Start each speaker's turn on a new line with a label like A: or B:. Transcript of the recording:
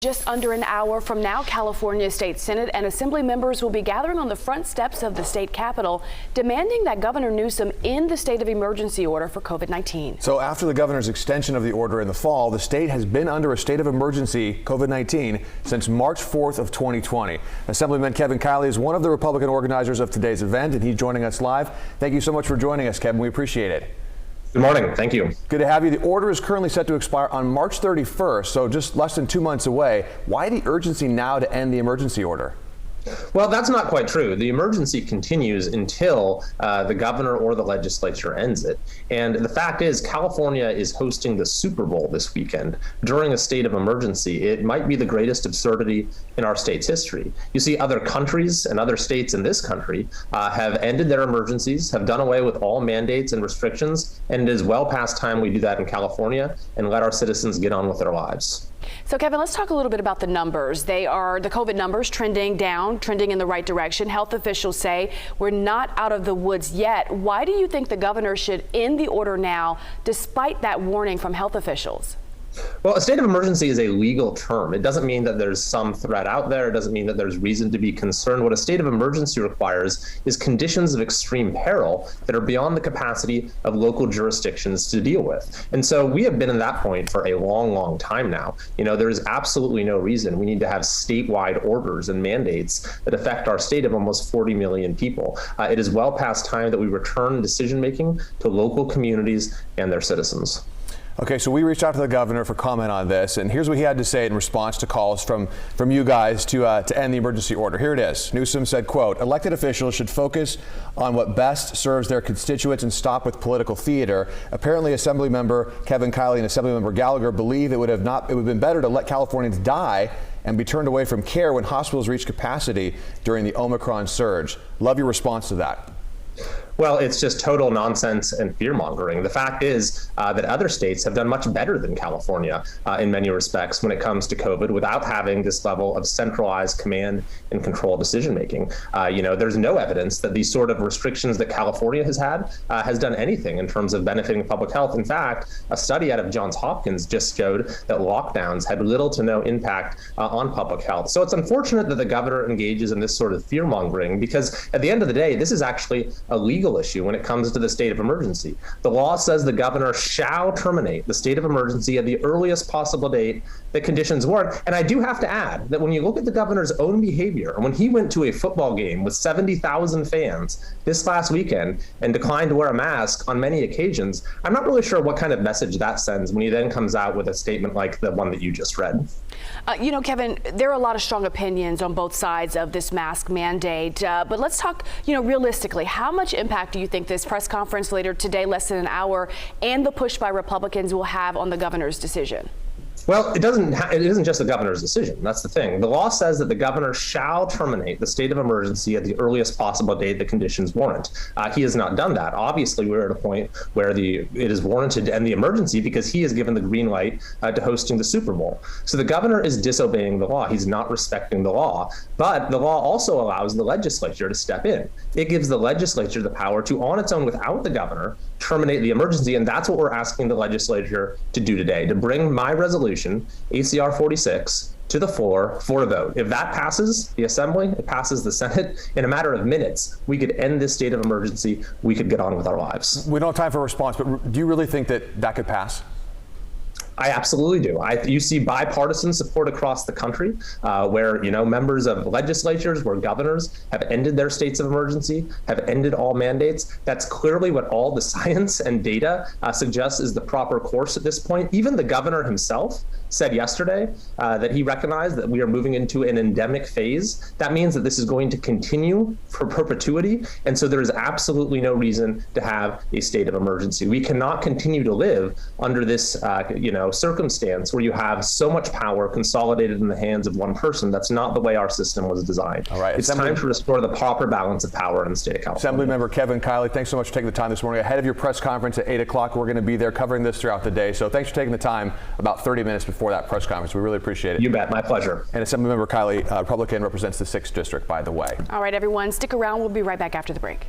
A: Just under an hour from now, California State Senate and Assembly members will be gathering on the front steps of the state capitol, demanding that Governor Newsom end the state of emergency order for COVID-19.
B: So after the governor's extension of the order in the fall, the state has been under a state of emergency COVID-19 since March 4th of 2020. Assemblyman Kevin Kiley is one of the Republican organizers of today's event, and he's joining us live. Thank you so much for joining us, Kevin. We appreciate it.
C: Good morning. Thank you.
B: Good to have you. The order is currently set to expire on March 31st, so just less than 2 months away. Why the urgency now to end the emergency order?
C: Well, that's not quite true. The emergency continues until the governor or the legislature ends it. And the fact is, California is hosting the Super Bowl this weekend during a state of emergency. It might be the greatest absurdity in our state's history. You see, other countries and other states in this country have ended their emergencies, have done away with all mandates and restrictions, and it is well past time we do that in California and let our citizens get on with their lives.
A: So, Kevin, let's talk a little bit about the numbers. They are the COVID numbers trending down, trending in the right direction. Health officials say we're not out of the woods yet. Why do you think the governor should end the order now, despite that warning from health officials?
C: Well, a state of emergency is a legal term. It doesn't mean that there's some threat out there. It doesn't mean that there's reason to be concerned. What a state of emergency requires is conditions of extreme peril that are beyond the capacity of local jurisdictions to deal with. And so we have been at that point for a long, long time now. You know, there is absolutely no reason we need to have statewide orders and mandates that affect our state of almost 40 million people. It is well past time that we return decision-making to local communities and their citizens.
B: Okay, so we reached out to the governor for comment on this, and here's what he had to say in response to calls from you guys to end the emergency order. Here it is. Newsom said, quote, "Elected officials should focus on what best serves their constituents and stop with political theater." Apparently, Assemblymember Kevin Kiley and Assemblymember Gallagher believe it would have been better to let Californians die and be turned away from care when hospitals reach capacity during the Omicron surge. Love your response to that.
C: Well, it's just total nonsense and fear-mongering. The fact is that other states have done much better than California in many respects when it comes to COVID without having this level of centralized command and control decision-making. You know, there's no evidence that these sort of restrictions that California has had has done anything in terms of benefiting public health. In fact, a study out of Johns Hopkins just showed that lockdowns had little to no impact on public health. So it's unfortunate that the governor engages in this sort of fear-mongering because at the end of the day, this is actually a legal issue when it comes to the state of emergency. The law says the governor shall terminate the state of emergency at the earliest possible date that conditions warrant. And I do have to add that when you look at the governor's own behavior, when he went to a football game with 70,000 fans this last weekend and declined to wear a mask on many occasions, I'm not really sure what kind of message that sends when he then comes out with a statement like the one that you just read.
A: You know, Kevin, there are a lot of strong opinions on both sides of this mask mandate, but let's talk, realistically, how much impact do you think this press conference later today, less than an hour, and the push by Republicans will have on the governor's decision?
C: Well, it isn't just the governor's decision. That's the thing. The law says that the governor shall terminate the state of emergency at the earliest possible date the conditions warrant. He has not done that. Obviously, we're at a point where it is warranted to end the emergency because he has given the green light to hosting the Super Bowl. So the governor is disobeying the law. He's not respecting the law. But the law also allows the legislature to step in. It gives the legislature the power to, on its own, without the governor, terminate the emergency. And that's what we're asking the legislature to do today, to bring my resolution, ACR 46, to the floor for a vote. If that passes the Assembly, it passes the Senate, in a matter of minutes, we could end this state of emergency. We could get on with our lives.
B: We don't have time for a response, but do you really think that could pass?
C: I absolutely do. You see bipartisan support across the country where, members of legislatures, where governors have ended their states of emergency, have ended all mandates. That's clearly what all the science and data suggests is the proper course at this point. Even the governor himself said yesterday that he recognized that we are moving into an endemic phase. That means that this is going to continue for perpetuity. And so there is absolutely no reason to have a state of emergency. We cannot continue to live under this, circumstance where you have so much power consolidated in the hands of one person. That's not the way our system was designed.
B: All right.
C: It's time to restore the proper balance of power in the state of California.
B: Assemblymember Kevin Kiley, thanks so much for taking the time this morning. Ahead of your press conference at 8 o'clock, we're going to be there covering this throughout the day. So thanks for taking the time about 30 minutes before that press conference. We really appreciate it.
C: You bet. My pleasure.
B: And Assemblymember Kiley, Republican, represents the 6th District, by the way.
A: All right, everyone, stick around. We'll be right back after the break.